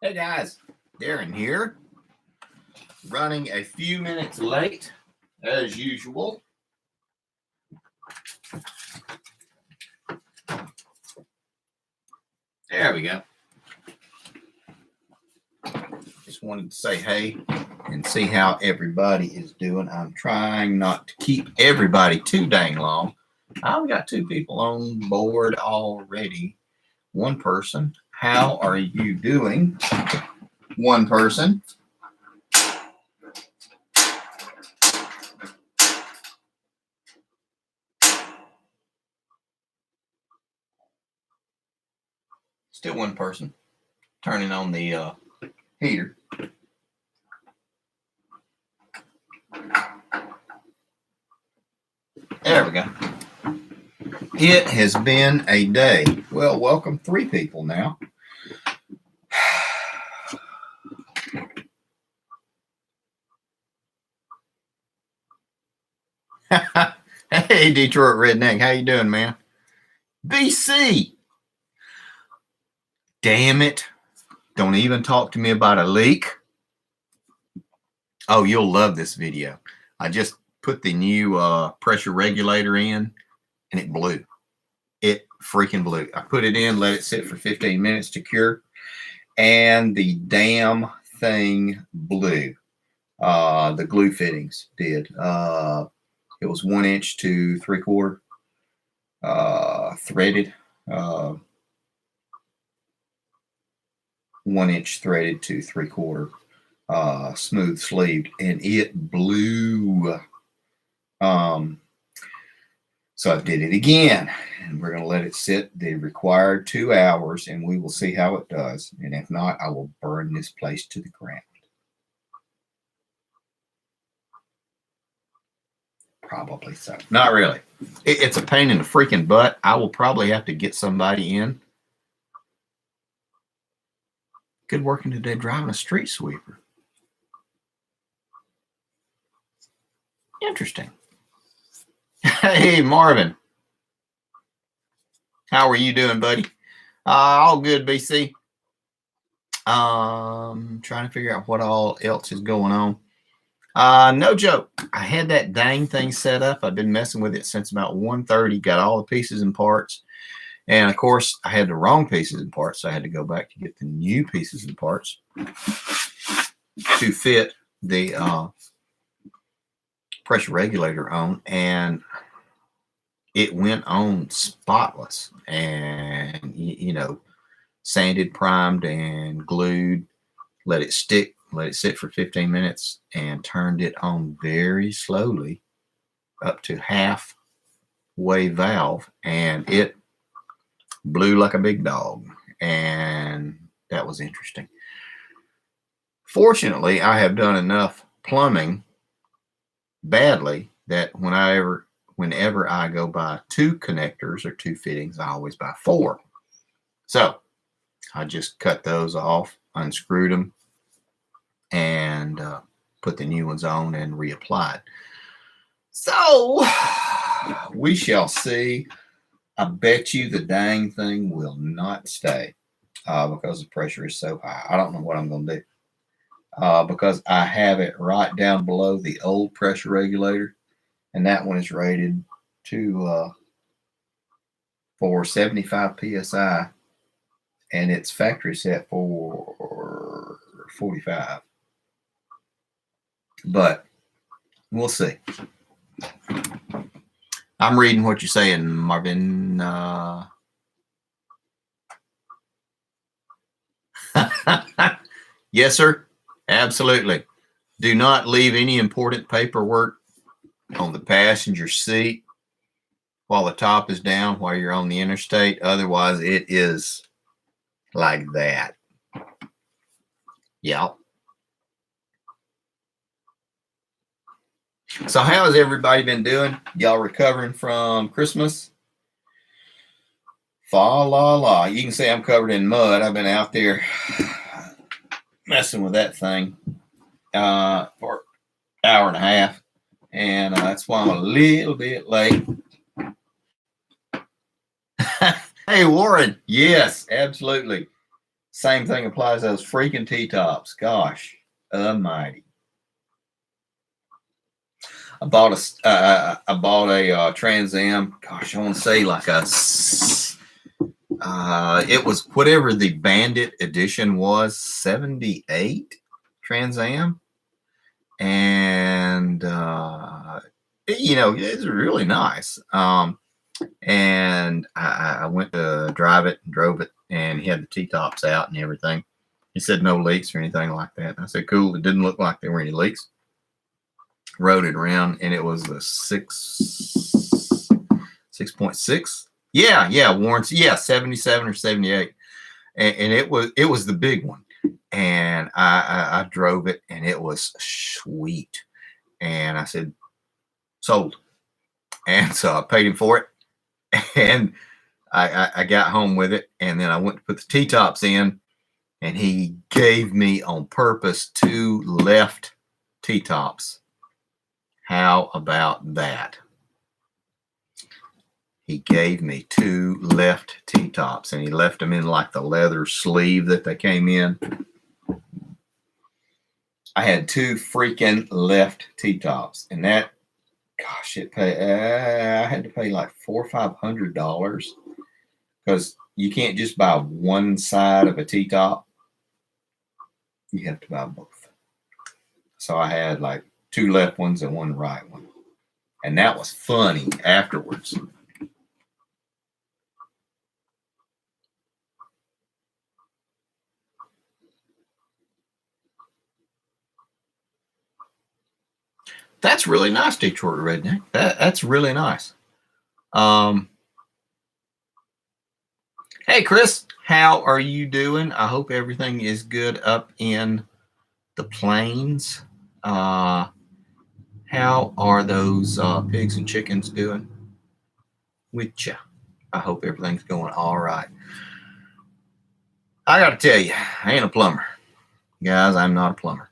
Hey guys, Darren here, running a few minutes late as usual. There we go. Just wanted to say hey and see how everybody is doing. I'm trying not to keep everybody too dang long. I've got two people on board already. One person, how are you doing? One person. Still one person. Turning on the heater. There we go. It has been a day. Well, welcome three people now. Hey, Detroit Redneck, how you doing, man? BC. Damn it. Don't even talk to me about a leak. Oh, you'll love this video. I just put the new pressure regulator in, and it blew. It freaking blew. I put it in, let it sit for 15 minutes to cure, and the damn thing blew. The glue fittings did. It was 1 inch to 3/4 threaded. 1 inch threaded to 3/4 smooth sleeved, and it blew. So I did it again, and we're going to let it sit the required 2 hours, and we will see how it does. And if not, I will burn this place to the ground. Probably so. Not really. It's a pain in the freaking butt. I will probably have to get somebody in. Good working today driving a street sweeper. Interesting. Hey, Marvin. How are you doing, buddy? All good, BC. Trying to figure out what all else is going on. No joke. I had that dang thing set up. I've been messing with it since about 1:30. Got all the pieces and parts. And, of course, I had the wrong pieces and parts, so I had to go back to get the new pieces and parts to fit the pressure regulator on. And it went on spotless and, you know, sanded, primed, and glued. Let it stick, let it sit for 15 minutes, and turned it on very slowly up to halfway valve, and it blew like a big dog. And that was interesting. Fortunately, I have done enough plumbing badly that whenever I go buy 2 connectors or 2 fittings, I always buy 4. So I just cut those off, unscrewed them, and put the new ones on and reapplied. So we shall see. I bet you the dang thing will not stay because the pressure is so high. I don't know what I'm going to do because I have it right down below the old pressure regulator, and that one is rated to for 75 psi, and it's factory set for 45. But we'll see. I'm reading what you're saying, Marvin. Yes, sir. Absolutely. Do not leave any important paperwork on the passenger seat while the top is down while you're on the interstate. Otherwise, it is like that. Yeah. So how has everybody been doing? Y'all recovering from Christmas? Fa la la. You can say I'm covered in mud. I've been out there messing with that thing for an hour and a half. And that's why I'm a little bit late. Hey, Warren. Yes, absolutely. Same thing applies to those freaking T-tops. Gosh, almighty. I bought a Trans Am. Gosh, I want to say like it was whatever the Bandit edition was, 78 Trans Am, and it's really nice. And I went to drive it and drove it, and he had the T-tops out and everything. He said no leaks or anything like that. And I said, cool. It didn't look like there were any leaks. Rode it around, and it was the 6.6. Yeah, warranty. Yeah, 77 or 78. And it was the big one. And I drove it, and it was sweet. And I said, sold. And so I paid him for it. And I got home with it, and then I went to put the T-tops in, and he gave me on purpose 2 left T-tops. How about that? He gave me 2 left T-tops, and he left them in like the leather sleeve that they came in. I had 2 freaking left T-tops, and that, gosh, I had to pay like $400 or $500 because you can't just buy one side of a T-top. You have to buy both. So I had like 2 left ones and 1 right one. And that was funny afterwards. That's really nice, Detroit Redneck. That's really nice. Hey, Chris, how are you doing? I hope everything is good up in the plains. How are those pigs and chickens doing with you? I hope everything's going all right. I got to tell you, I ain't a plumber. Guys, I'm not a plumber.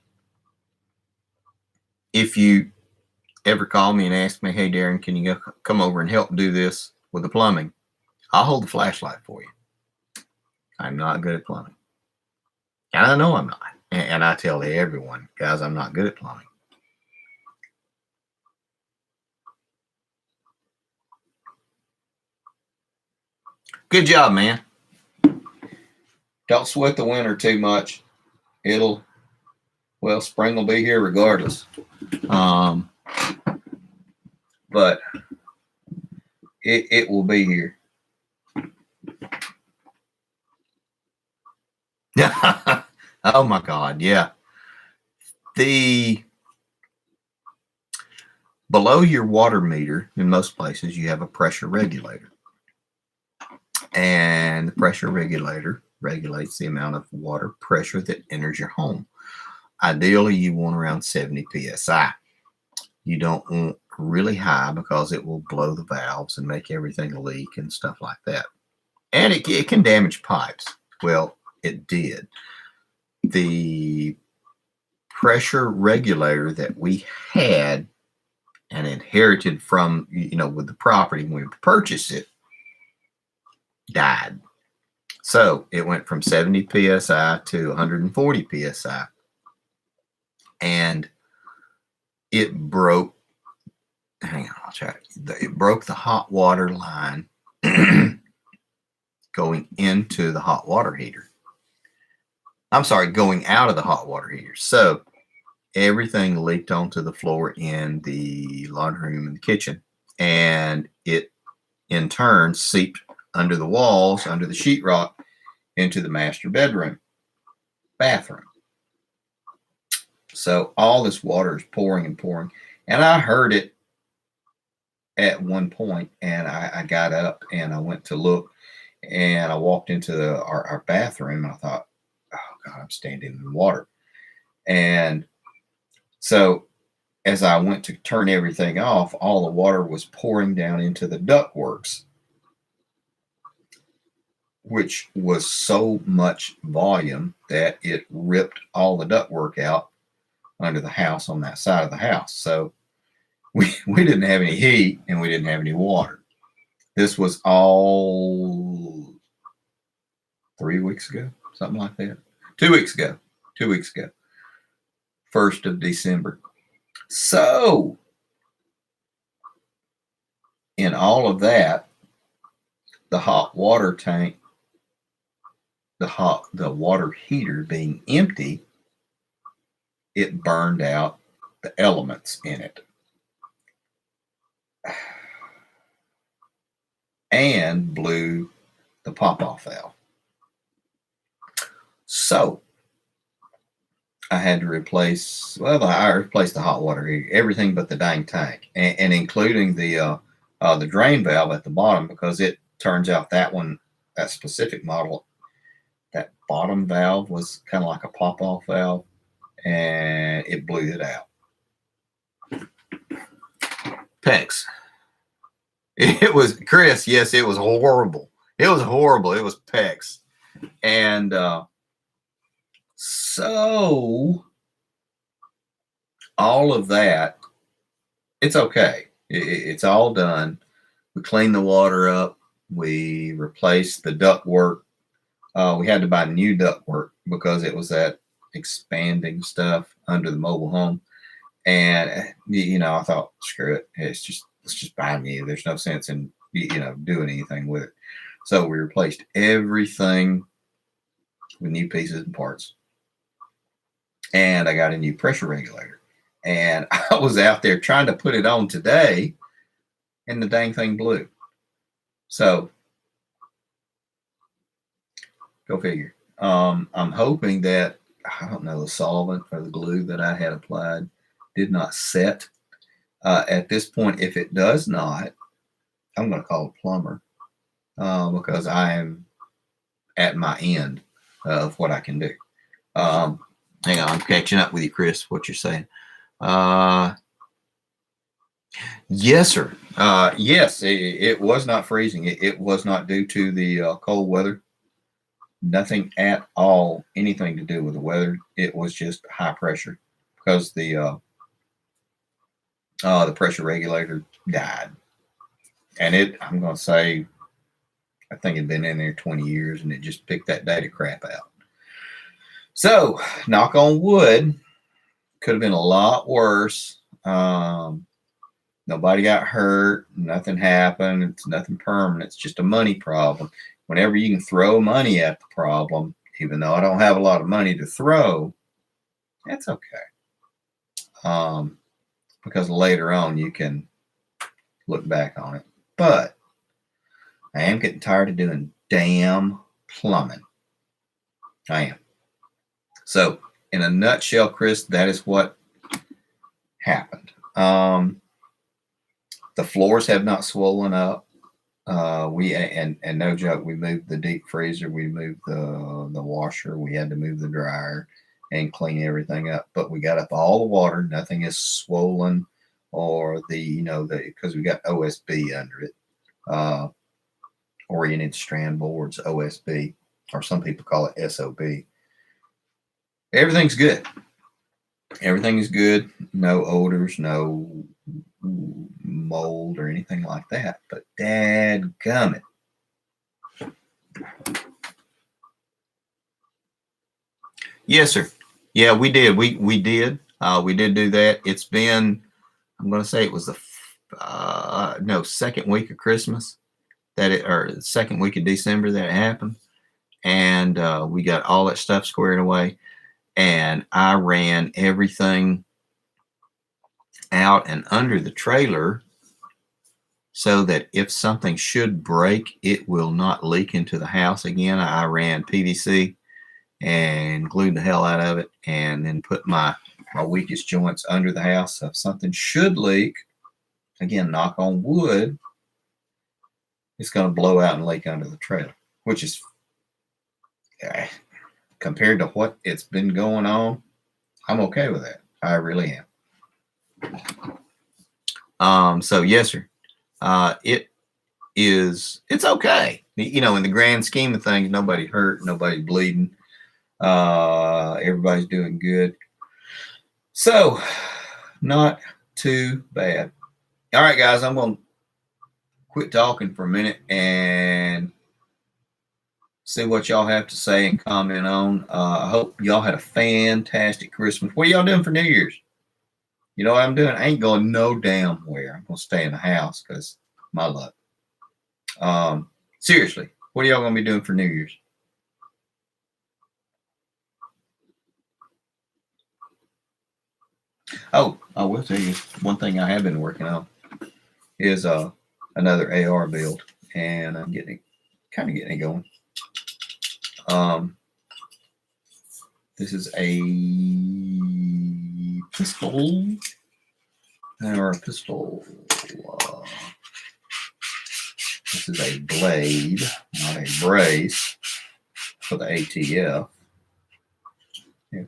If you ever call me and ask me, hey, Darren, can you come over and help do this with the plumbing? I'll hold the flashlight for you. I'm not good at plumbing. And I know I'm not. And I tell everyone, guys, I'm not good at plumbing. Good job, man. Don't sweat the winter too much. Spring will be here regardless. But it will be here. Oh my God, yeah. Below your water meter, in most places, you have a pressure regulator. And the pressure regulator regulates the amount of water pressure that enters your home. Ideally, you want around 70 psi. You don't want really high because it will blow the valves and make everything leak and stuff like that. And it can damage pipes. Well, it did. The pressure regulator that we had and inherited from, with the property when we purchased it, died. So it went from 70 psi to 140 psi. And it broke, hang on, I'll try it. It broke the hot water line going into the hot water heater. I'm sorry, going out of the hot water heater. So everything leaked onto the floor in the laundry room and the kitchen. And it, in turn, seeped under the walls, under the sheetrock, into the master bathroom. So all this water is pouring and pouring. And I heard it at one point, and I got up and I went to look, and I walked into our bathroom, and I thought, oh God, I'm standing in water. And so as I went to turn everything off, all the water was pouring down into the ductworks, which was so much volume that it ripped all the ductwork out under the house on that side of the house. So we didn't have any heat and we didn't have any water. This was all 3 weeks ago, something like that. 2 weeks ago. 2 weeks ago. 1st of December. So, in all of that, the hot water tank, the water heater being empty, it burned out the elements in it. And blew the pop-off valve. So I had to replace, I replaced the hot water heater, everything but the dang tank, and including the drain valve at the bottom, because it turns out that specific model, that bottom valve was kind of like a pop-off valve, and it blew it out. PEX. It was, Chris, yes, it was horrible. It was horrible. It was PEX. And so all of that, it's okay. It's all done. We cleaned the water up. We replaced the ductwork. We had to buy new ductwork because it was that expanding stuff under the mobile home. And, I thought, screw it. Let's just buy new. There's no sense in, doing anything with it. So we replaced everything with new pieces and parts. And I got a new pressure regulator. And I was out there trying to put it on today, and the dang thing blew. So, go figure. I'm hoping that, I don't know, the solvent or the glue that I had applied did not set. At this point, if it does not, I'm going to call a plumber because I am at my end of what I can do. Hang on, I'm catching up with you, Chris, what you're saying. Yes, sir. Yes, it was not freezing. It was not due to the cold weather. Nothing at all, anything to do with the weather. It was just high pressure because the pressure regulator died. And I'm going to say, I think it'd been in there 20 years, and it just picked that data crap out. So, knock on wood, could have been a lot worse. Nobody got hurt. Nothing happened. It's nothing permanent. It's just a money problem. Whenever you can throw money at the problem, even though I don't have a lot of money to throw, that's okay. Because later on you can look back on it. But I am getting tired of doing damn plumbing. I am. So, in a nutshell, Chris, that is what happened. The floors have not swollen up. And no joke, we moved the deep freezer, we moved the washer, we had to move the dryer and clean everything up. But we got up all the water, nothing is swollen, or because we got OSB under it. Oriented strand boards, OSB, or some people call it SOB. Everything's good. Everything is good. No odors, no mold or anything like that. But dadgummit. Yes, sir. Yeah, we did. We did. We did do that. It's been, I'm going to say it was the second week of Christmas or second week of December that it happened. And we got all that stuff squared away. And I ran everything out and under the trailer so that if something should break, it will not leak into the house again. I ran PVC and glued the hell out of it, and then put my weakest joints under the house. So if something should leak, again, knock on wood, it's going to blow out and leak under the trailer, which is compared to what it's been going on, I'm okay with that. I really am. So yes, sir. It's okay. In the grand scheme of things, nobody hurt, nobody bleeding. Everybody's doing good. So, not too bad. All right, guys, I'm going to quit talking for a minute and see what y'all have to say and comment on. I hope y'all had a fantastic Christmas. What are y'all doing for New Year's? You know what I'm doing? I ain't going no damn where. I'm going to stay in the house because my luck. Seriously, what are y'all going to be doing for New Year's? Oh, I will tell you one thing I have been working on is another AR build, and I'm getting it going. This is a pistol or a pistol. This is a blade, not a brace, for the ATF. Yeah.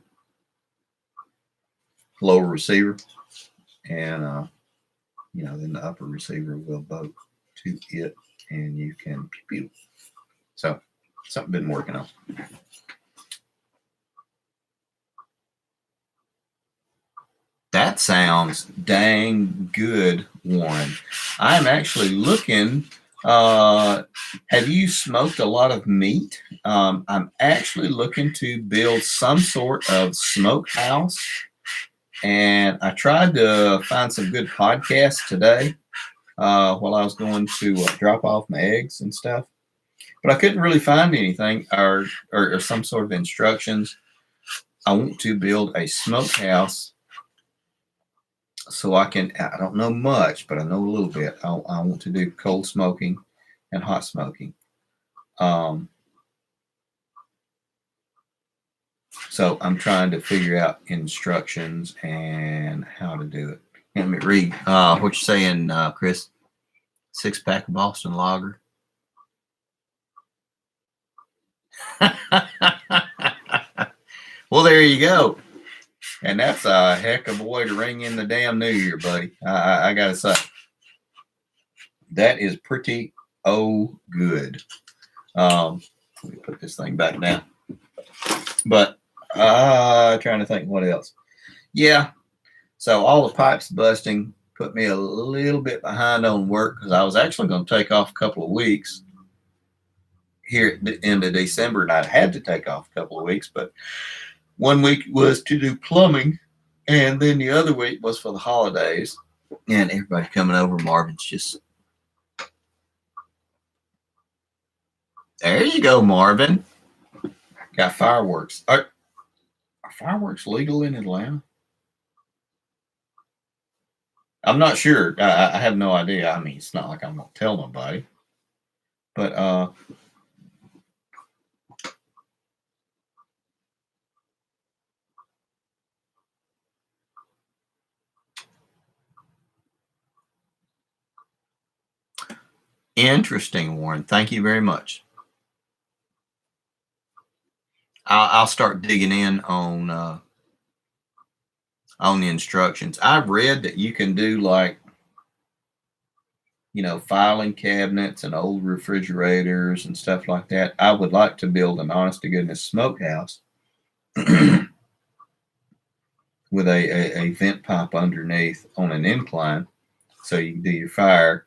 Lower receiver, and then the upper receiver will bolt to it, and you can pew pew. So, something been working on. That sounds dang good, Warren. I'm actually looking. Have you smoked a lot of meat? I'm actually looking to build some sort of smokehouse. And I tried to find some good podcasts today while I was going to drop off my eggs and stuff. But I couldn't really find anything or some sort of instructions. I want to build a smokehouse. So I don't know much, but I know a little bit. I want to do cold smoking and hot smoking. So I'm trying to figure out instructions and how to do it. Let me read what you're saying, Chris. 6-pack of Boston Lager. Well, there you go. And that's a heck of a way to ring in the damn New Year, buddy. I got to say. That is pretty good. Let me put this thing back down. But trying to think what else. Yeah. So all the pipes busting put me a little bit behind on work because I was actually going to take off a couple of weeks here at the end of December, and I had to take off a couple of weeks. But 1 week was to do plumbing, and then the other week was for the holidays. And everybody coming over. Marvin's just... There you go, Marvin. Got fireworks. Are fireworks legal in Atlanta? I'm not sure. I have no idea. I mean, it's not like I'm going to tell nobody. But interesting, Warren. Thank you very much. I'll start digging in on the instructions. I've read that you can do filing cabinets and old refrigerators and stuff like that. I would like to build an honest to goodness smokehouse with a vent pipe underneath on an incline, so you can do your fire,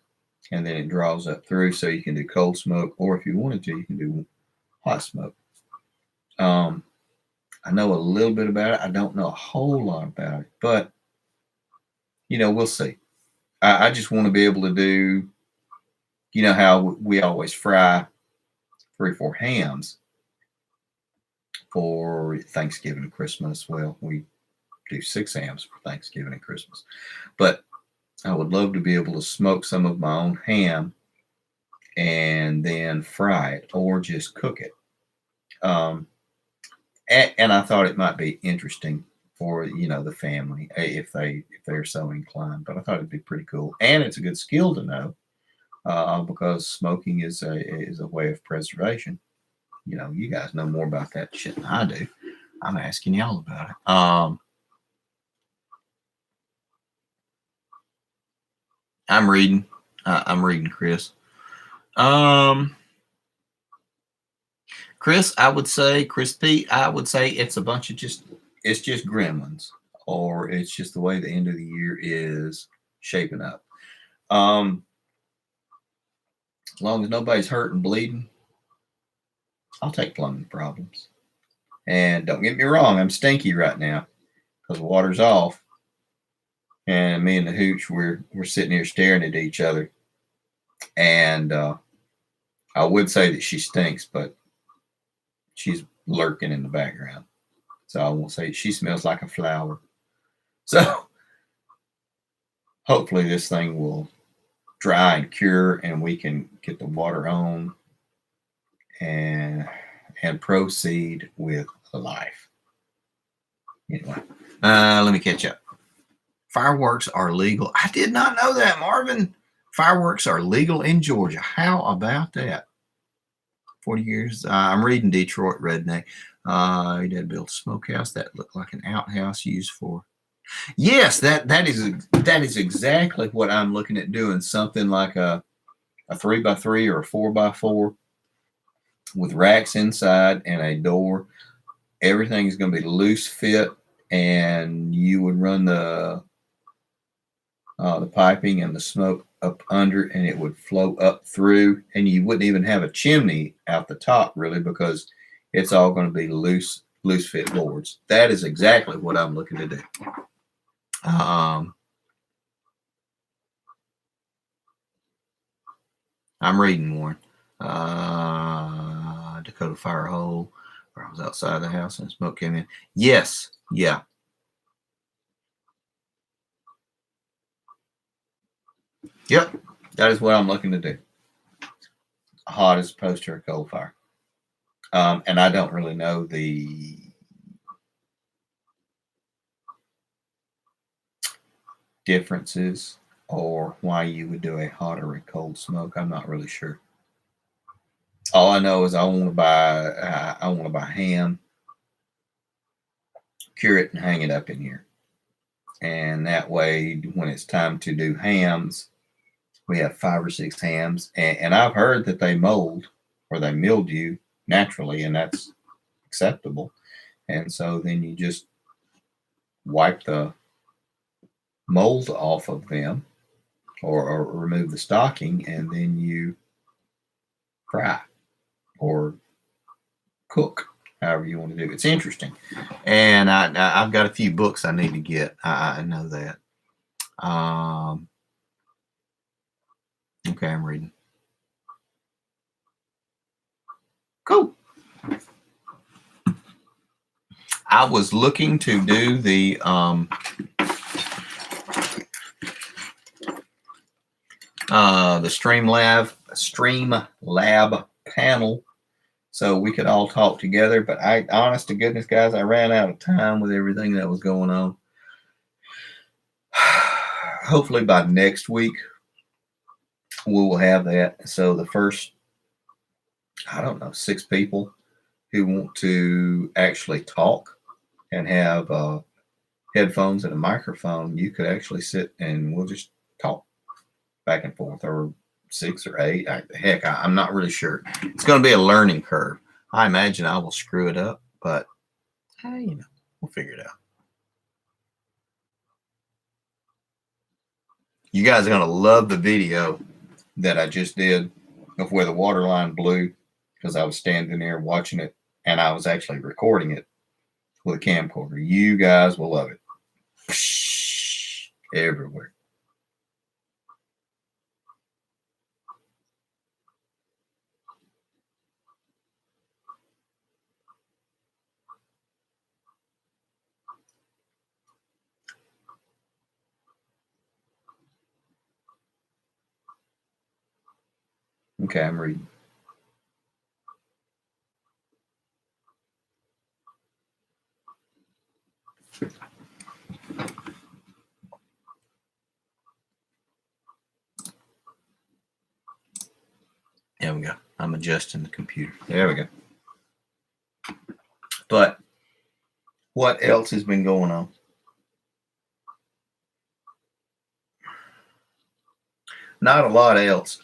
and then it draws up through, so you can do cold smoke, or if you wanted to, you can do hot smoke. I know a little bit about it. I don't know a whole lot about it, but we'll see. I just want to be able to do, how we always fry 3 or 4 hams for Thanksgiving and Christmas. Well, we do 6 hams for Thanksgiving and Christmas, but I would love to be able to smoke some of my own ham and then fry it or just cook it. And I thought it might be interesting for the family if they're so inclined. But I thought it'd be pretty cool, and it's a good skill to know because smoking is a way of preservation. You guys know more about that shit than I do. I'm asking y'all about it. I'm reading. I'm reading, Chris. Chris, I would say, Chris P, I would say it's a bunch of it's just gremlins, or it's just the way the end of the year is shaping up. As long as nobody's hurt and bleeding, I'll take plumbing problems. And don't get me wrong, I'm stinky right now because the water's off. And me and the hooch, we're sitting here staring at each other. And I would say that she stinks, but she's lurking in the background. So I won't say she smells like a flower. So hopefully this thing will dry and cure and we can get the water on and proceed with life. Anyway, let me catch up. Fireworks are legal. I did not know that, Marvin. Fireworks are legal in Georgia. How about that? 40 years. I'm reading Detroit Redneck. He did build a smokehouse that looked like an outhouse used for. Yes, that is exactly what I'm looking at doing. Something like a 3x3 or a 4x4 with racks inside and a door. Everything is going to be loose fit, and you would run the piping and the smoke up under, and it would flow up through, and you wouldn't even have a chimney out the top really, because it's all going to be loose fit boards. That is exactly what I'm looking to do. I'm reading one. Dakota fire hole where I was outside the house and smoke came in. Yes. Yeah. Yep. That is what I'm looking to do. Hot as opposed to a coal fire. And I don't really know the differences or why you would do a hot or a cold smoke. I'm not really sure. All I know is I want to buy ham, cure it, and hang it up in here. And that way, when it's time to do hams, we have 5 or 6 hams. And I've heard that they mold or they mildew naturally, and that's acceptable. And so then you just wipe the mold off of them or remove the stocking, and then you fry or cook, however you want to do it. It's interesting. And I've got a few books I need to get. I know that. Okay, I'm reading. Cool. I was looking to do the Streamlab panel so we could all talk together. But honest to goodness, guys, I ran out of time with everything that was going on. Hopefully by next week, we will have that. So the first, 6 people who want to actually talk and have headphones and a microphone, you could actually sit and we'll just talk back and forth, or 6 or 8. I'm not really sure. It's going to be a learning curve. I imagine I will screw it up, but we'll figure it out. You guys are going to love the video that I just did of where the water line blew, because I was standing there watching it, and I was actually recording it with a camcorder. You guys will love it. Everywhere. Okay, I'm reading. There we go. I'm adjusting the computer. There we go. But what else has been going on? Not a lot else.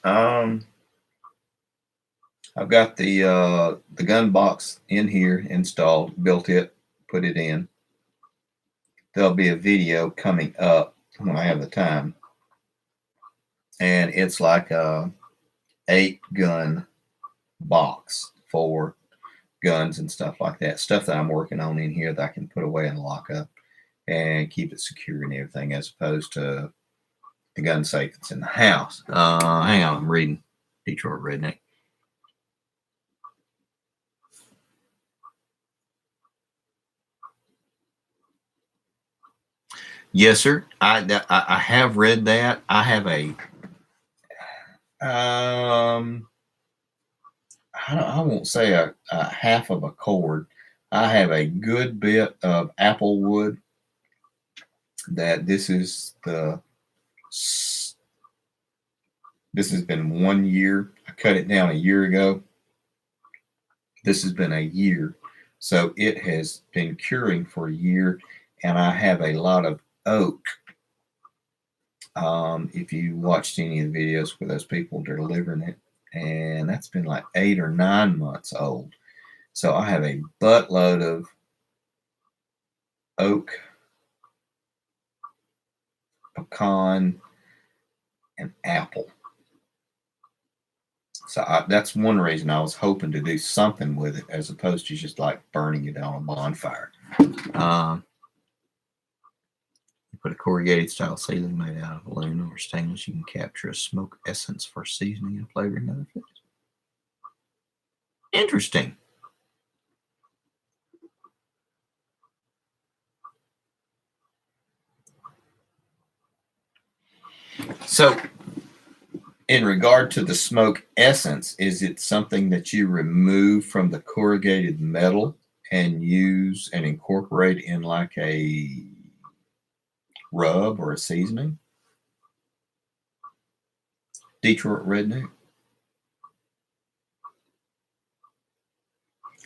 I've got the gun box in here installed, built it, put it in. There'll be a video coming up when I have the time, and it's like a 8-gun box for guns and stuff like that. Stuff that I'm working on in here that I can put away and lock up and keep it secure and everything, as opposed to the gun safe that's in the house. Hang on, I'm reading Detroit Redneck. Yes, sir. I have read that. I have a I won't say a half of a cord. I have a good bit of apple wood. That this has been 1 year. I cut it down a year ago. This has been a year, so it has been curing for a year, and I have a lot of oak. If you watched any of the videos where those people are delivering it, and that's been like 8 or 9 months old. So I have a buttload of oak, pecan, and apple. So that's one reason I was hoping to do something with it, as opposed to just like burning it on a bonfire. You put a corrugated style sealing made out of aluminum or stainless. You can capture a smoke essence for seasoning and flavoring other foods. Interesting. So, in regard to the smoke essence, is it something that you remove from the corrugated metal and use and incorporate in like a rub or a seasoning? Detroit Redneck?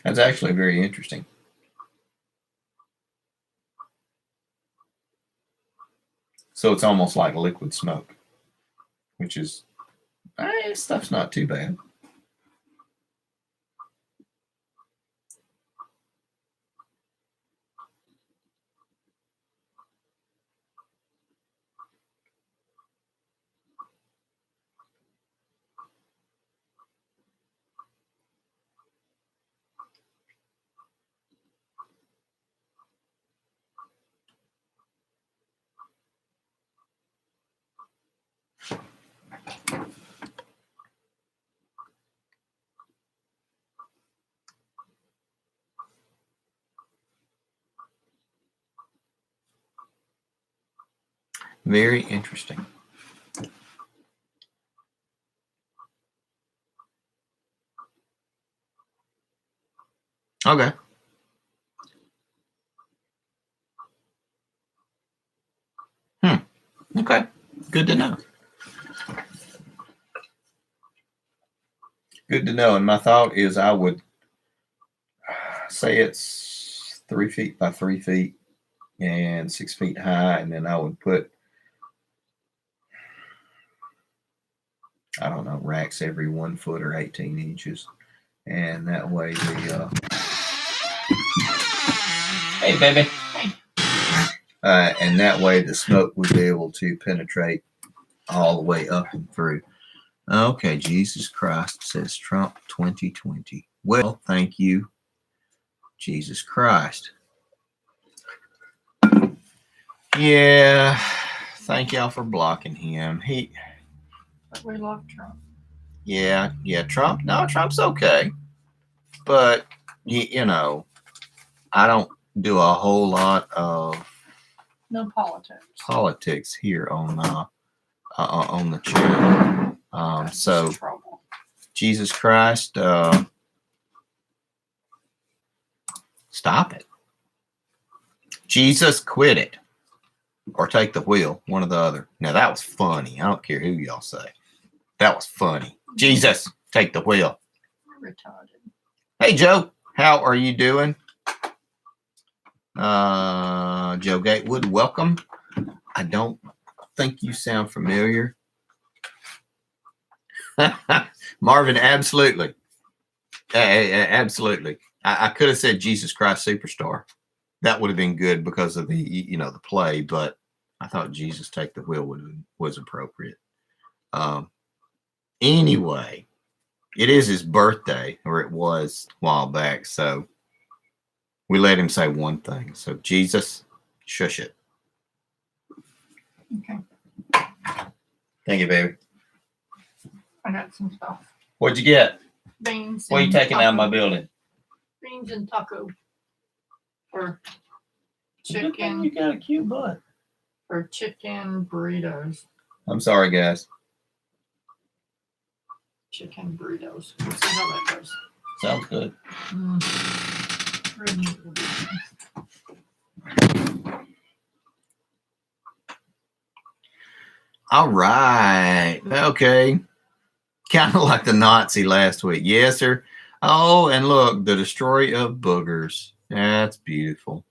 That's actually very interesting. So it's almost like liquid smoke, which is, stuff's not too bad. Very interesting. Okay. Okay. Good to know. Good to know. And my thought is I would say it's 3 feet by 3 feet and 6 feet high. And then I would put, I don't know, racks every 1 foot or 18 inches. And that way hey, baby. And that way the smoke would be able to penetrate all the way up and through. Okay, Jesus Christ, says Trump 2020. Well, thank you, Jesus Christ. Yeah, thank y'all for blocking him. But we love Trump. Yeah, Trump. No, Trump's okay. But, you know, I don't do a whole lot of No politics here on the channel. So, Jesus Christ, stop it. Jesus, quit it. Or take the wheel, one or the other. Now, that was funny. I don't care who y'all say. That was funny. Jesus, take the wheel. Retarded. Hey, Joe. How are you doing? Joe Gatewood, welcome. I don't think you sound familiar. Marvin, absolutely. Absolutely. I could have said Jesus Christ Superstar. That would have been good because of the play, but I thought Jesus Take the Wheel was appropriate. Anyway, It is his birthday, or it was a while back. So we let him say one thing. So Jesus, shush it. Okay. Thank you, baby. I got some stuff. What'd you get? Beans. What are you and taking out of my taco. building? Beans and taco. For Good thing chicken. you got a cute butt. For chicken burritos. I'm sorry, guys. Chicken burritos. We'll see how that goes. Sounds good. Red meat will be nice. All right. Okay. Kind of like the Nazi last week. Yes, sir. Oh, and look, the destroy of boogers. That's beautiful.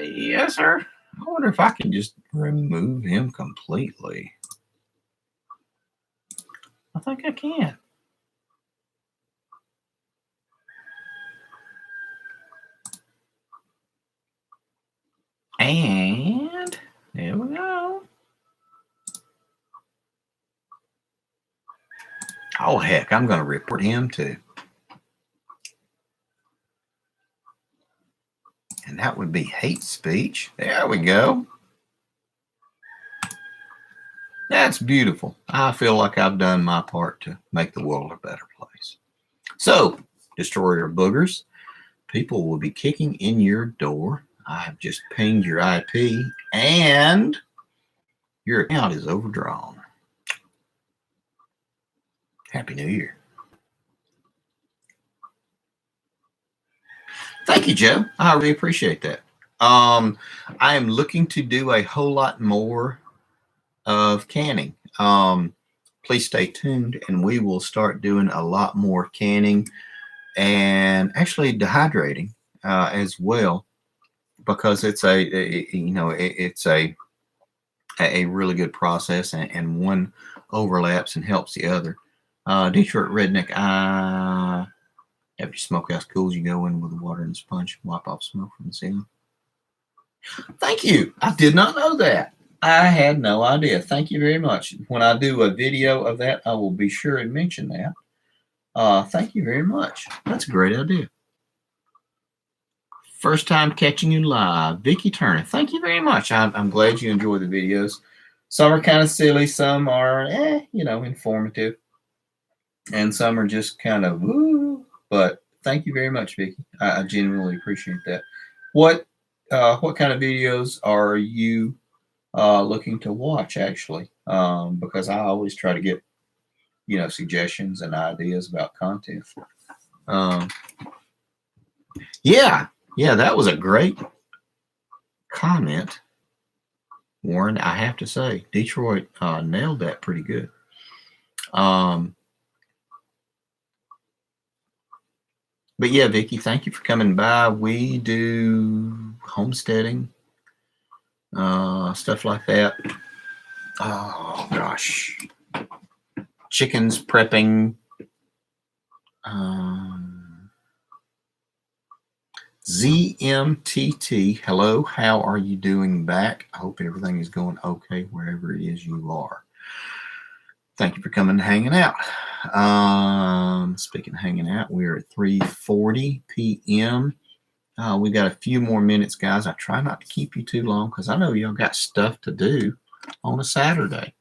Yes, sir. I wonder if I can just remove him completely. I think I can. And there we go. Oh, heck, I'm going to report him too. And that would be hate speech. There we go. That's beautiful. I feel like I've done my part to make the world a better place. So, destroyer boogers, people will be kicking in your door. I have just pinged your IP and your account is overdrawn. Happy New Year. Thank you, Joe. I really appreciate that. I am looking to do a whole lot more of canning. Please stay tuned and we will start doing a lot more canning and actually dehydrating as well, because it's it's a really good process, and one overlaps and helps the other. Detroit Redneck, after your smokehouse cools, you go in with the water and the sponge, wipe off smoke from the ceiling. Thank you. I did not know that. I had no idea. Thank you very much. When I do a video of that, I will be sure and mention that. Thank you very much. That's a great idea. First time catching you live. Vicky Turner, thank you very much. I'm glad you enjoy the videos. Some are kind of silly. Some are, informative. And some are just kind of, woo. But thank you very much, Vicky. I genuinely appreciate that. What kind of videos are you looking to watch, actually? Because I always try to get, suggestions and ideas about content. Yeah, that was a great comment, Warren. I have to say, Detroit nailed that pretty good. But yeah, Vicky, thank you for coming by. We do homesteading, stuff like that. Oh gosh, chickens prepping. ZMTT, hello, how are you doing back? I hope everything is going okay wherever it is you are. Thank you for coming and hanging out. Speaking of hanging out, we're at 3:40 p.m. We got a few more minutes, guys. I try not to keep you too long because I know y'all got stuff to do on a Saturday.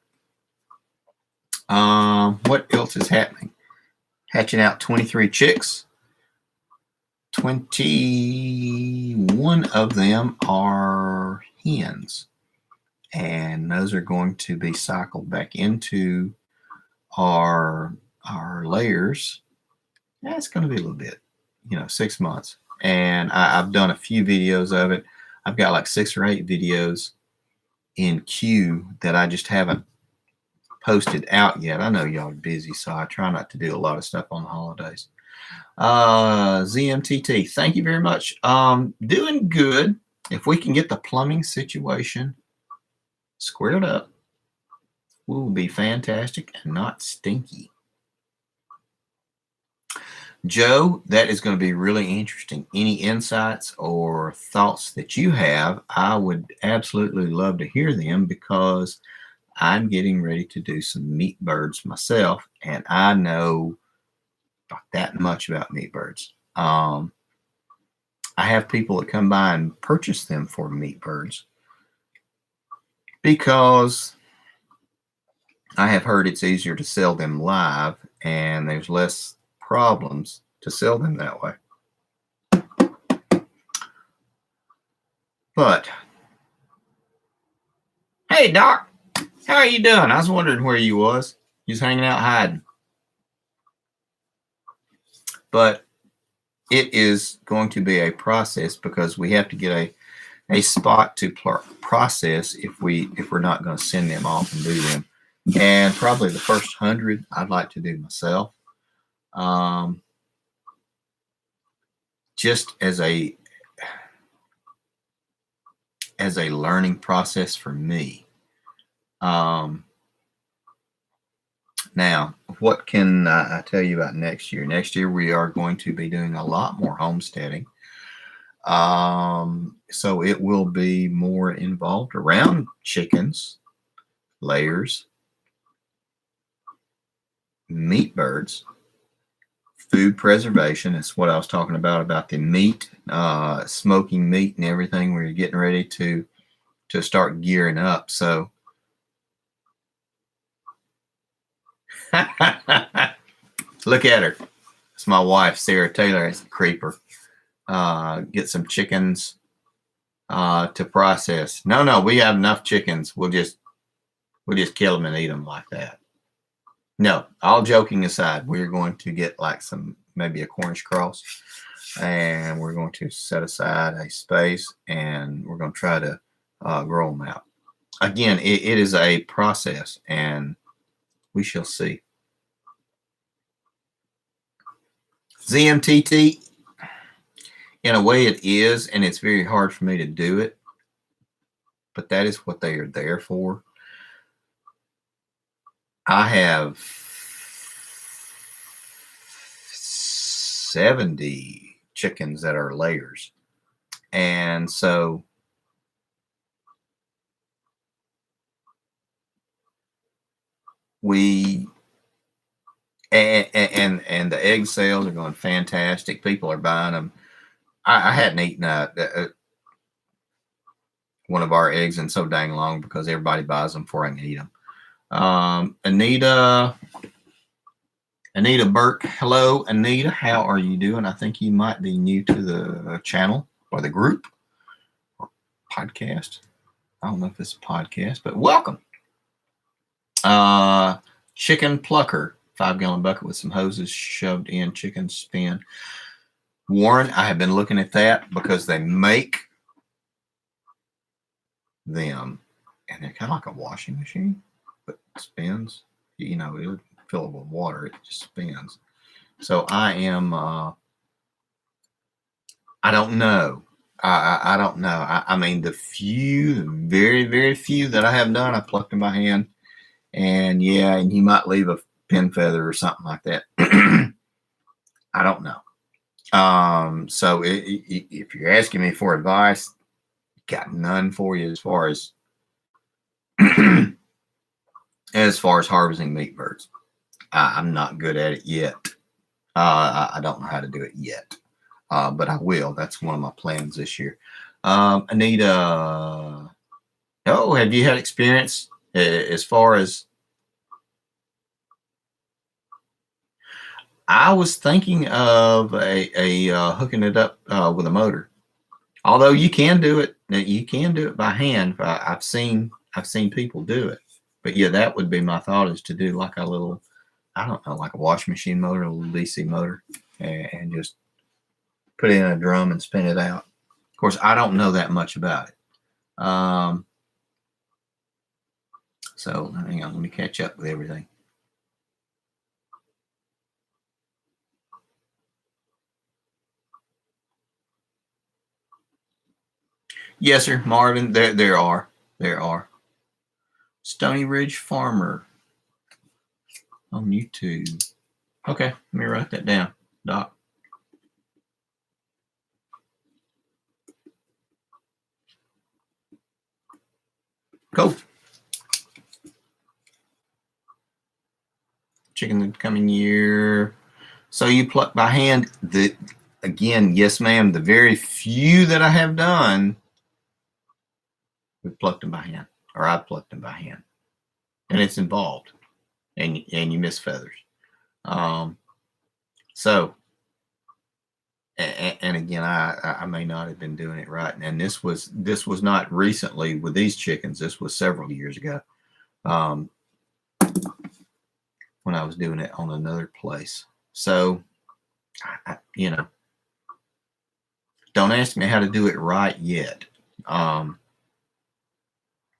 What else is happening? Hatching out 23 chicks. 21 of them are hens, and those are going to be cycled back into our layers. Yeah, it's going to be a little bit, 6 months. And I've done a few videos of it. I've got like 6 or 8 videos in queue that I just haven't posted out yet. I know y'all are busy, so I try not to do a lot of stuff on the holidays. ZMTT, thank you very much. Doing good. If we can get the plumbing situation squared up, we will be fantastic and not stinky. Joe, that is going to be really interesting. Any insights or thoughts that you have, I would absolutely love to hear them, because I'm getting ready to do some meat birds myself, and I know not that much about meat birds. I have people that come by and purchase them for meat birds because I have heard it's easier to sell them live and there's less problems to sell them that way. But hey, Doc, how are you doing? I was wondering where you was. You was hanging out hiding. But it is going to be a process because we have to get a spot to process if we're not going to send them off and do them. And probably the first 100 I'd like to do myself, just as a learning process for me. Now, what can I tell you about next year? Next year we are going to be doing a lot more homesteading. So it will be more involved around chickens, layers, meat birds, food preservation. That's what I was talking about the meat, smoking meat and everything. We're getting ready to start gearing up. So look at her. It's my wife, Sarah Taylor. It's a creeper. Get some chickens to process. No, we have enough chickens. We'll just kill them and eat them like that. No, all joking aside, we're going to get like maybe a Cornish cross, and we're going to set aside a space, and we're going to try to grow them out. Again, it is a process, and we shall see. ZMTT, in a way it is, and it's very hard for me to do it, but that is what they are there for. I have 70 chickens that are layers. And so and the egg sales are going fantastic. People are buying them. I hadn't eaten one of our eggs in so dang long because everybody buys them before I can eat them. Anita Burke. Hello, Anita. How are you doing? I think you might be new to the channel or the group or podcast. I don't know if it's a podcast, but welcome. Chicken plucker, 5-gallon bucket with some hoses shoved in chicken spin. Warren, I have been looking at that because they make them and they're kind of like a washing machine, but spins. You know, it would fill it with water. It just spins. So I am, I don't know. I don't know. I mean, the very, very few that I have done, I plucked in my hand. And yeah, and you might leave a pin feather or something like that. I don't know. So if you're asking me for advice, got none for you as far as harvesting meat birds. I'm not good at it yet. I don't know how to do it yet, but I will. That's one of my plans this year. Anita, have you had experience as far as? I was thinking of a hooking it up with a motor. Although you can do it by hand. I've seen people do it. But yeah, that would be my thought, is to do like a little, I don't know, like a washing machine motor, a little DC motor, and just put it in a drum and spin it out. Of course, I don't know that much about it. So hang on, let me catch up with everything. Yes, sir, Marvin. There are. Stony Ridge Farmer on YouTube. Okay, let me write that down, Doc. Cool. time of year. So you pluck by hand. Again, yes, ma'am. The very few that I have done, we plucked them by hand, or I plucked them by hand, and it's involved, and you miss feathers. So, and again, I may not have been doing it right. And this was not recently with these chickens. This was several years ago, when I was doing it on another place. So, don't ask me how to do it right yet.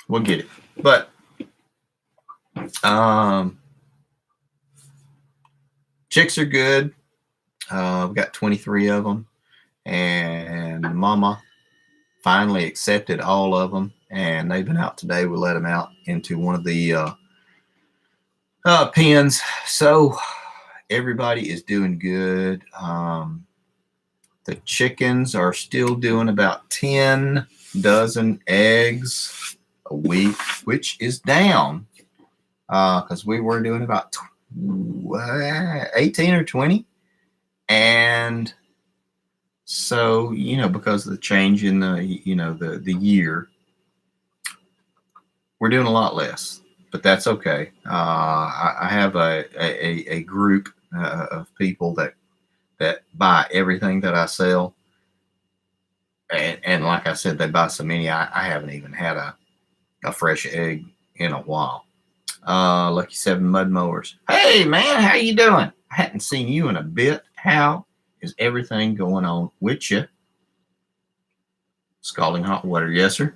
We'll get it. But chicks are good. We've got 23 of them, and Mama finally accepted all of them, and they've been out today. We let them out into one of the pens. So everybody is doing good. The chickens are still doing about 10 dozen eggs a week, which is down because we were doing about 18 or 20. And so, because of the change in the year, we're doing a lot less, but that's okay. I have a group of people that buy everything that I sell. And like I said, they buy so many, I haven't even had a fresh egg in a while. Lucky 7 Mud Mowers. Hey man, how you doing? I hadn't seen you in a bit. How is everything going on with you? Scalding hot water. Yes, sir.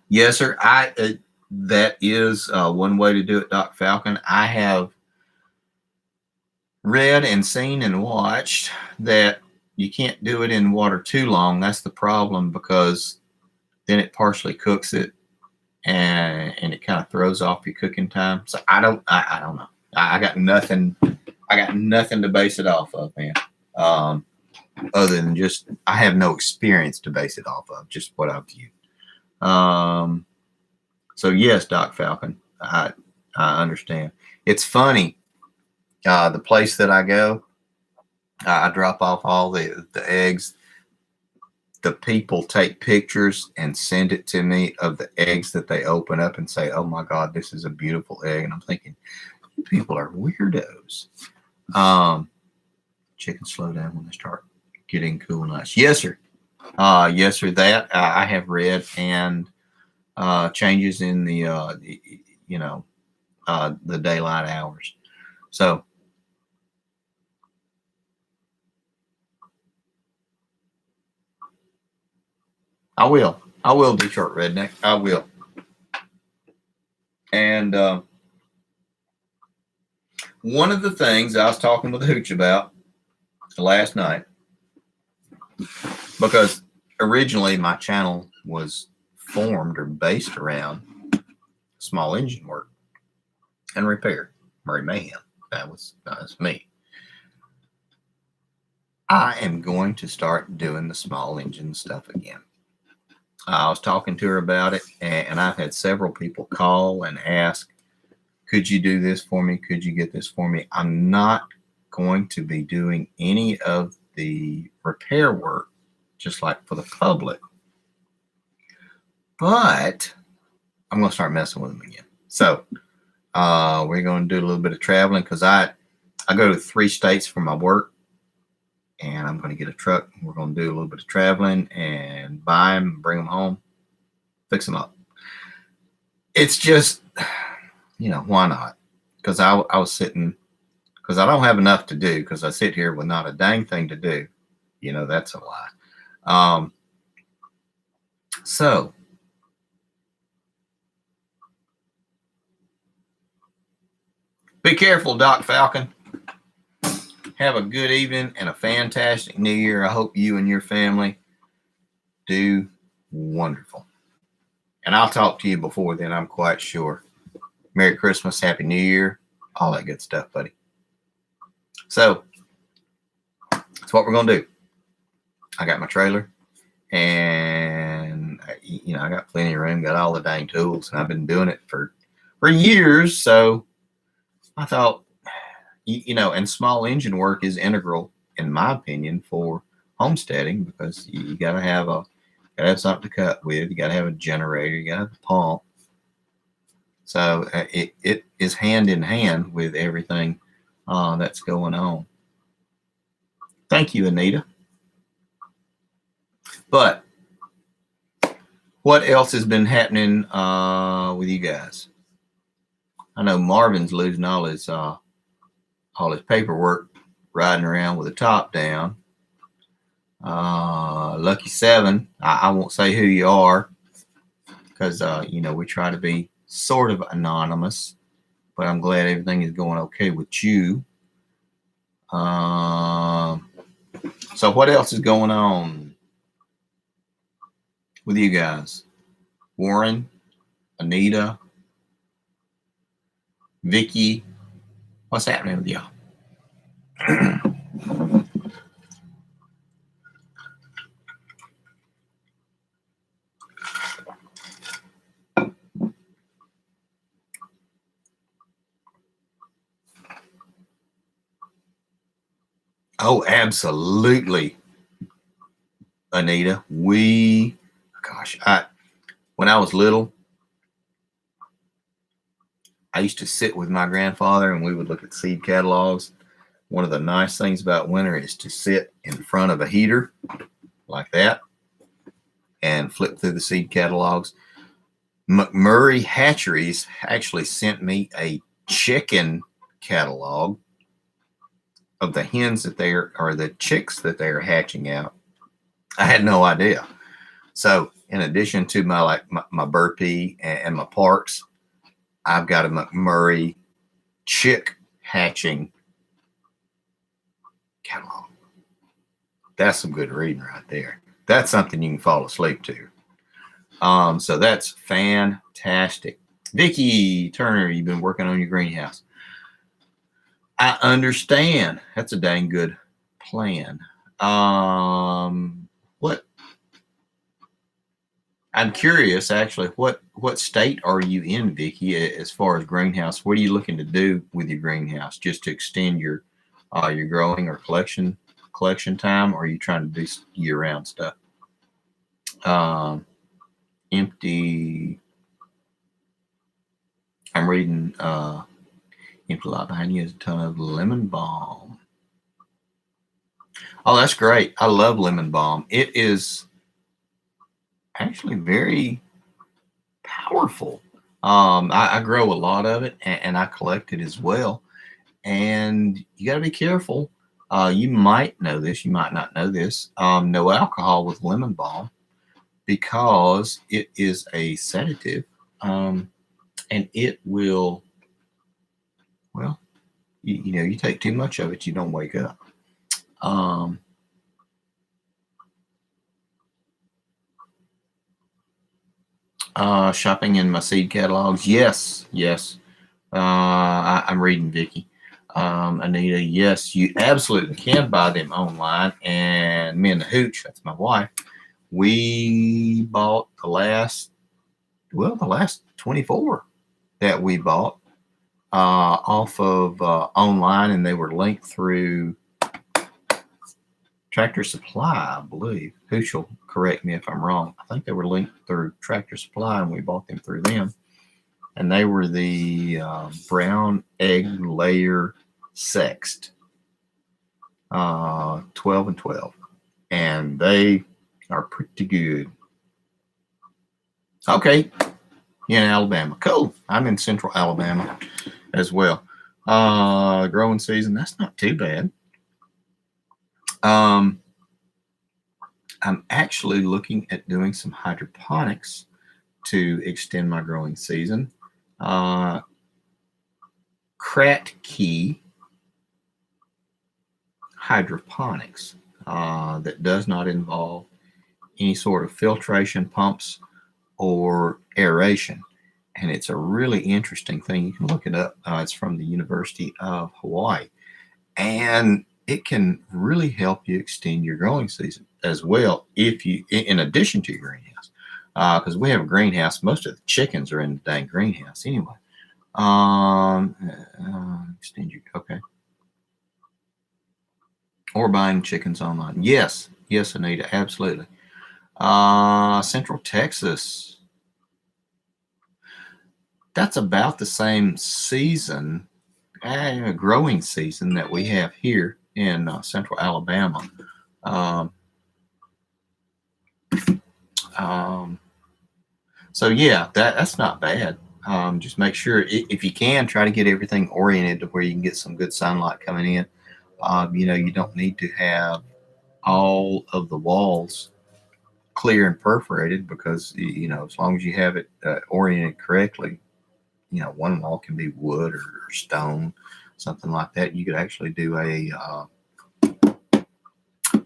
Yes, sir. That is one way to do it, Doc Falcon. I have read and seen and watched that you can't do it in water too long. That's the problem, because then it partially cooks it, and it kind of throws off your cooking time. So I don't know. I got nothing to base it off of, man. Other than just, I have no experience to base it off of, just what I've viewed. So yes, Doc Falcon, I understand. It's funny. The place that I go, I drop off all the eggs. The people take pictures and send it to me of the eggs that they open up and say, "Oh my God, this is a beautiful egg." And I'm thinking, people are weirdos. Chickens slow down when they start getting cool nights. Yes, sir. Yes, sir. That I have read, and changes in the daylight hours. So I will, Detroit Redneck. I will. And one of the things I was talking with Hooch about last night, because originally my channel was formed or based around small engine work and repair. Murray Mayhem. That was me. I am going to start doing the small engine stuff again. I was talking to her about it, and I've had several people call and ask, could you do this for me? Could you get this for me? I'm not going to be doing any of the repair work, just like for the public. But I'm going to start messing with them again. So we're going to do a little bit of traveling, because I go to 3 states for my work. And I'm going to get a truck. We're going to do a little bit of traveling and buy them, bring them home, fix them up. It's just, why not? Because I was sitting, because I don't have enough to do, because I sit here with not a dang thing to do. That's a lie. So be careful, Doc Falcon. Have a good evening and a fantastic New Year. I hope you and your family do wonderful. And I'll talk to you before then, I'm quite sure. Merry Christmas, Happy New Year, all that good stuff, buddy. So that's what we're going to do. I got my trailer, and I got plenty of room, got all the dang tools, and I've been doing it for years. So I thought, and small engine work is integral, in my opinion, for homesteading, because you got to have something to cut with. You got to have a generator. You got to have a pump. So it is hand in hand with everything that's going on. Thank you, Anita. But what else has been happening with you guys? I know Marvin's losing all his paperwork, riding around with the top down. Lucky Seven, I won't say who you are, because we try to be sort of anonymous, but I'm glad everything is going okay with you. So what else is going on with you guys? Warren, Anita, Vicky, what's happening with y'all? Oh, absolutely, Anita. When I was little, I used to sit with my grandfather and we would look at seed catalogs. One of the nice things about winter is to sit in front of a heater like that and flip through the seed catalogs. McMurray Hatcheries actually sent me a chicken catalog of the hens that the chicks that they are hatching out. I had no idea. So in addition to my Burpee and my Parks, I've got a McMurray chick hatching catalog. That's some good reading right there. That's something you can fall asleep to. So that's fantastic. Vicky Turner, you've been working on your greenhouse. I understand. That's a dang good plan. What? I'm curious, actually, what state are you in, Vicky, as far as greenhouse? What are you looking to do with your greenhouse? Just to extend your growing or collection time, or are you trying to do year-round stuff? Empty. I'm reading empty lot behind you is a ton of lemon balm. Oh, that's great. I love lemon balm. It is actually very powerful. I grow a lot of it and I collect it as well. And you got to be careful. You might know this, you might not know this. No alcohol with lemon balm, because it is a sedative, and it will, well, you take too much of it, you don't wake up. Shopping in my seed catalogs. Yes. I'm reading Vicky. Anita, yes, you absolutely can buy them online. And me and the Hooch, that's my wife, we bought the last 24 that we bought off of online, and they were linked through Tractor Supply, I believe. Hooch will correct me if I'm wrong. I think they were linked through Tractor Supply, and we bought them through them. And they were the brown egg layer sexed, 12 and 12. And they are pretty good. Okay. In Alabama. Cool. I'm in central Alabama as well. Growing season, that's not too bad. I'm actually looking at doing some hydroponics to extend my growing season. Kratky hydroponics that does not involve any sort of filtration pumps or aeration. And it's a really interesting thing. You can look it up. It's from the University of Hawaii. And it can really help you extend your growing season as well, if you, in addition to your greenhouse. Because we have a greenhouse. Most of the chickens are in the dang greenhouse anyway. Extend your, okay. or buying chickens online. Yes, yes, Anita, absolutely. Central Texas, that's about the same season, growing season that we have here in Central Alabama. Um, um, so yeah, that's not bad. Just make sure if you can try to get everything oriented to where you can get some good sunlight coming in. You don't need to have all of the walls clear and perforated because as long as you have it oriented correctly, one wall can be wood or stone, something like that. You could actually do a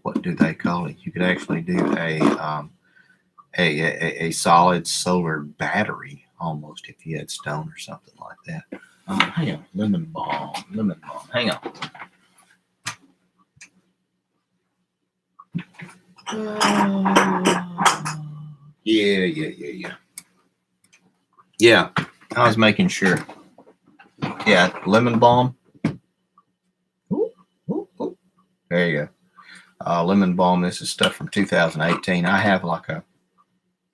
what do they call it? You could actually do a solid solar battery almost if you had stone or something like that. Hang on, lemon balm. Hang on. Yeah. Yeah, I was making sure. Yeah, lemon balm. Ooh, ooh, ooh. There you go. Lemon balm. This is stuff from 2018. I have like a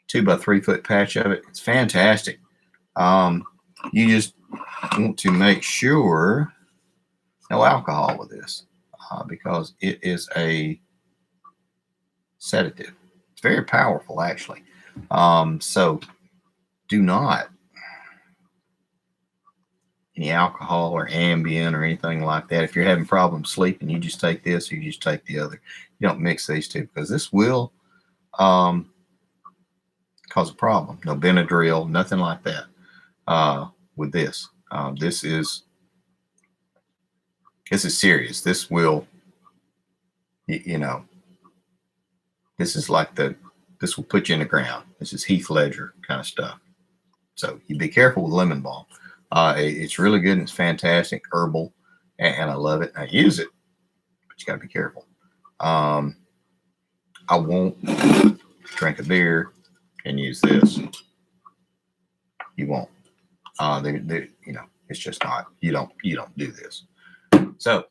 2 by 3 foot patch of it. It's fantastic. You just want to make sure no alcohol with this because it is a sedative. It's very powerful, actually. So do not any alcohol or Ambien or anything like that. If you're having problems sleeping, you just take this or you just take the other. You don't mix these two because this will um, cause a problem. No Benadryl, nothing like that with this. This is serious. This will, you know, this is like this will put you in the ground. This is Heath Ledger kind of stuff. So you be careful with lemon balm. It's really good and it's fantastic, herbal, and I love it. I use it, but you got to be careful. I won't drink a beer and use this. You won't. It's just not. You don't do this. So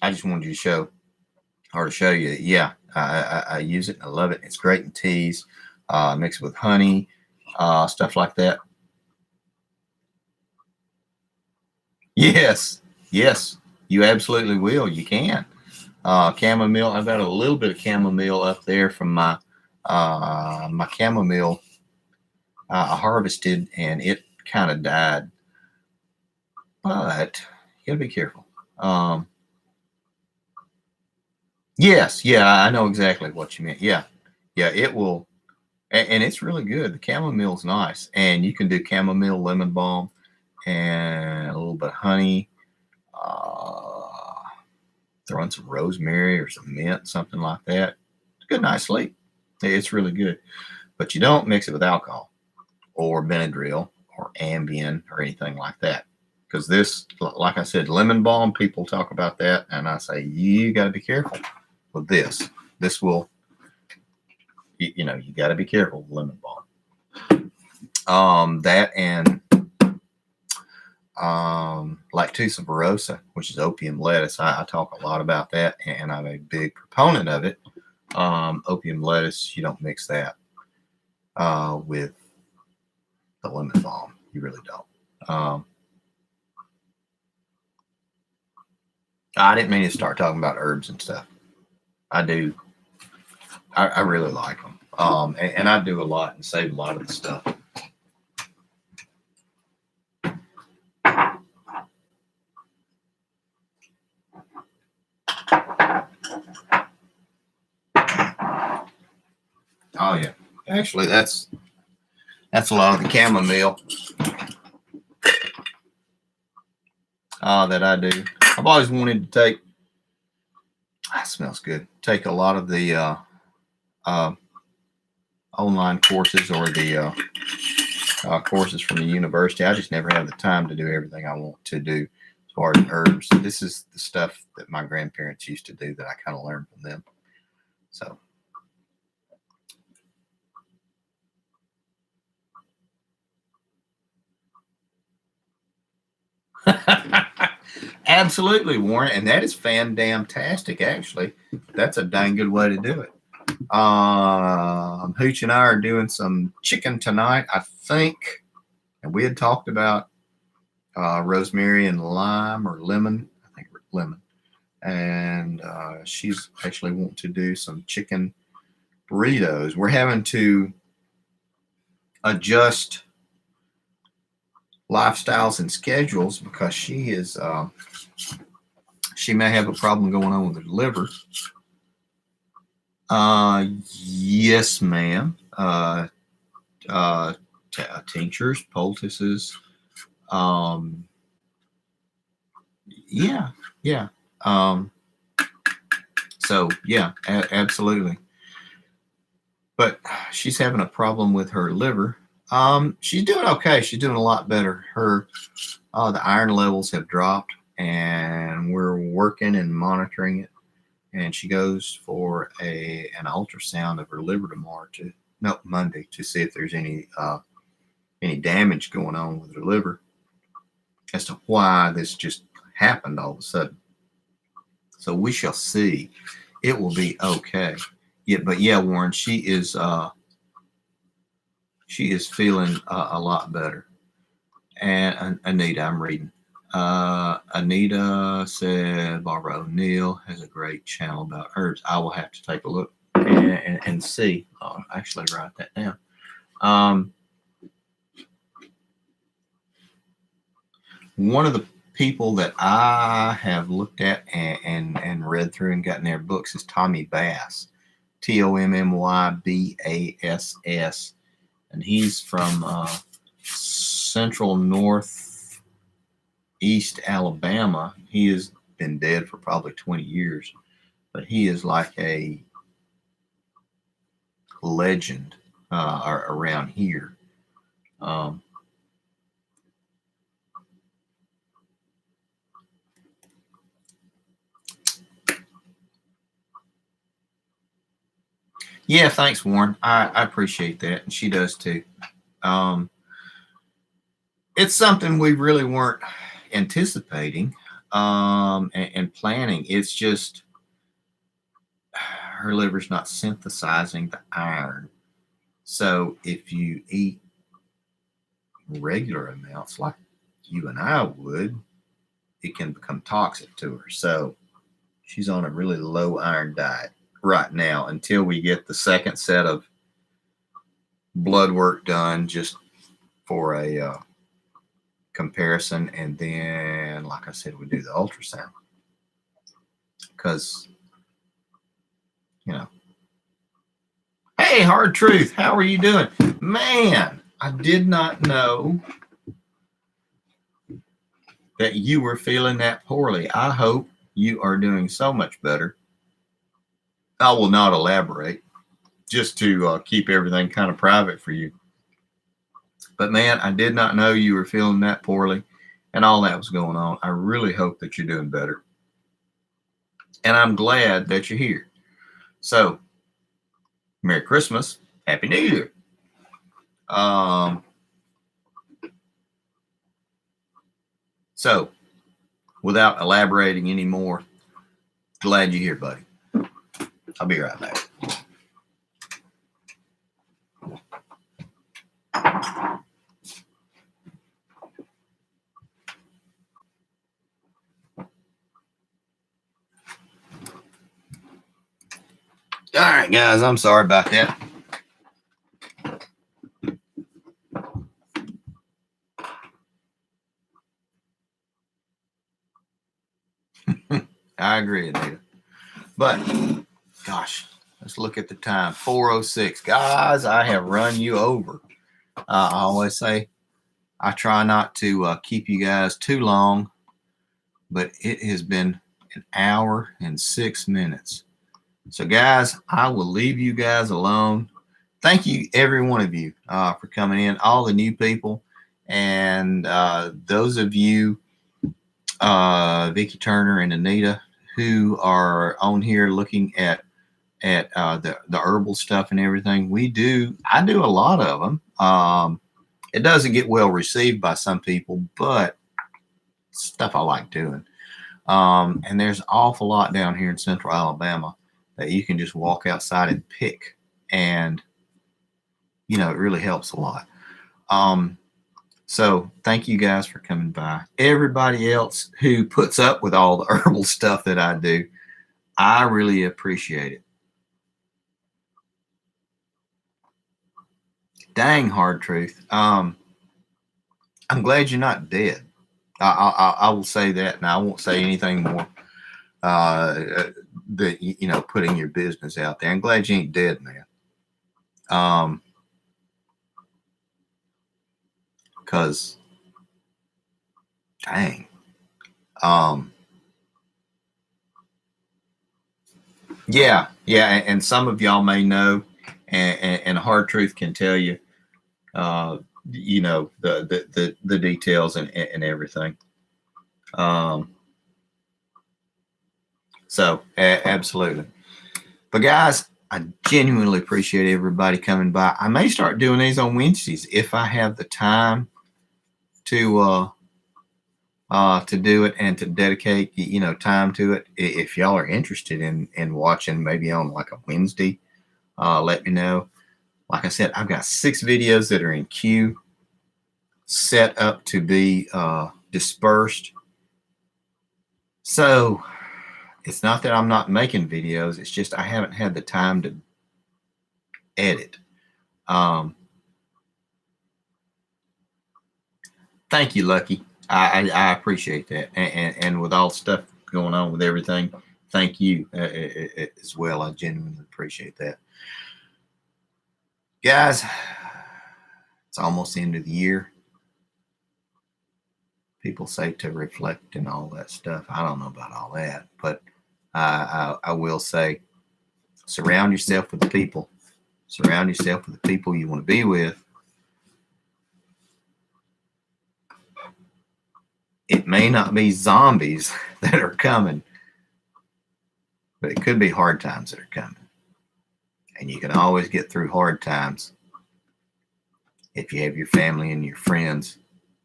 I just wanted you to show you. Yeah, I use it. I love it. It's great in teas. Mix it with honey, stuff like that. Yes, you absolutely will. You can. Chamomile. I've got a little bit of chamomile up there from my chamomile I harvested, and it kind of died. But you gotta be careful. Yes, yeah, I know exactly what you meant. Yeah, it will, and it's really good. The chamomile's nice, and you can do chamomile, lemon balm, and a little bit of honey. Throw in some rosemary or some mint, something like that. It's a good night's sleep. It's really good, but you don't mix it with alcohol or Benadryl or Ambien or anything like that. Because this, like I said, lemon balm, people talk about that, and I say you got to be careful with this. This will, you got to be careful with lemon balm. That and Lactusa virosa, which is opium lettuce. I talk a lot about that, and I'm a big proponent of it. Opium lettuce, you don't mix that with the lemon balm. You really don't. I didn't mean to start talking about herbs and stuff. I do. I really like them. And I do a lot and save a lot of the stuff. Oh yeah. Actually, that's a lot of the chamomile that I do. I've always wanted to take. That smells good. Take a lot of the online courses or the courses from the university. I just never have the time to do everything I want to do as far as herbs. This is the stuff that my grandparents used to do that I kind of learned from them. So. Absolutely, Warren, and that is fan-damn-tastic. Actually, that's a dang good way to do it. Hooch and I are doing some chicken tonight, I think, and we had talked about rosemary and lime or lemon. I think lemon, and she's actually wanting to do some chicken burritos. We're having to adjust lifestyles and schedules because she is she may have a problem going on with her liver. Yes, ma'am. Tinctures, poultices. Yeah, yeah. So yeah, absolutely. But she's having a problem with her liver. She's doing okay. She's doing a lot better. Her the iron levels have dropped, and we're working and monitoring it. And she goes for an ultrasound of her liver Monday to see if there's any damage going on with her liver as to why this just happened all of a sudden. So we shall see. It will be okay. Yeah, but yeah, Warren, she is feeling a lot better. And Anita, I'm reading. Anita said Barbara O'Neill has a great channel about herbs. I will have to take a look and see. I'll actually write that down. One of the people that I have looked at and read through and gotten their books is Tommy Bass, TOMMYBASS, and he's from central northeast Alabama. He has been dead for probably 20 years, but he is like a legend around here. Yeah, thanks, Warren. I appreciate that, and she does too. It's something we really weren't anticipating and planning. It's just her liver's not synthesizing the iron. So if you eat regular amounts like you and I would, it can become toxic to her. So she's on a really low iron diet right now until we get the second set of blood work done just for a comparison. And then, like I said, we do the ultrasound because, hey, Hard Truth, how are you doing? Man, I did not know that you were feeling that poorly. I hope you are doing so much better. I will not elaborate, just to keep everything kind of private for you. But man, I did not know you were feeling that poorly and all that was going on. I really hope that you're doing better. And I'm glad that you're here. So, Merry Christmas. Happy New Year. So, without elaborating anymore, glad you're here, buddy. I'll be right back. All right, guys, I'm sorry about that. I agree, Anita. But, gosh, let's look at the time. 4:06. Guys, I have run you over. I always say I try not to keep you guys too long, but it has been an hour and 6 minutes. So, guys, I will leave you guys alone. Thank you, every one of you, for coming in, all the new people, and those of you, Vicki Turner and Anita, who are on here looking at the herbal stuff and everything. I do a lot of them. It doesn't get well received by some people, but stuff I like doing. And there's an awful lot down here in central Alabama that you can just walk outside and pick. And, you know, it really helps a lot. So thank you guys for coming by. Everybody else who puts up with all the herbal stuff that I do, I really appreciate it. Dang, Hard Truth. I'm glad you're not dead. I will say that, and I won't say anything more. That you know, putting your business out there. I'm glad you ain't dead, man. Because, dang. Yeah, and some of y'all may know, and Hard Truth can tell you, you know, the details and everything. So absolutely. But guys, I genuinely appreciate everybody coming by. I may start doing these on Wednesdays if I have the time to do it and to dedicate, you know, time to it. If y'all are interested in watching maybe on like a Wednesday, let me know. Like I said, I've got 6 videos that are in queue, set up to be dispersed. So it's not that I'm not making videos. It's just I haven't had the time to edit. Thank you, Lucky. I appreciate that. And with all the stuff going on with everything, thank you as well. I genuinely appreciate that. Guys, it's almost the end of the year. People say to reflect and all that stuff. I don't know about all that, but I will say, surround yourself with the people. Surround yourself with the people you want to be with. It may not be zombies that are coming, but it could be hard times that are coming. And you can always get through hard times if you have your family and your friends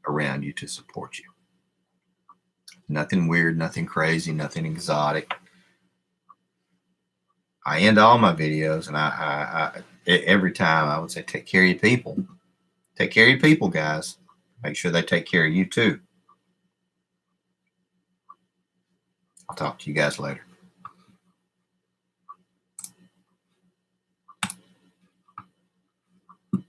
around you to support you. Nothing weird, nothing crazy, nothing exotic. I end all my videos, and I every time I would say, take care of your people. Take care of your people, guys. Make sure they take care of you too. I'll talk to you guys later.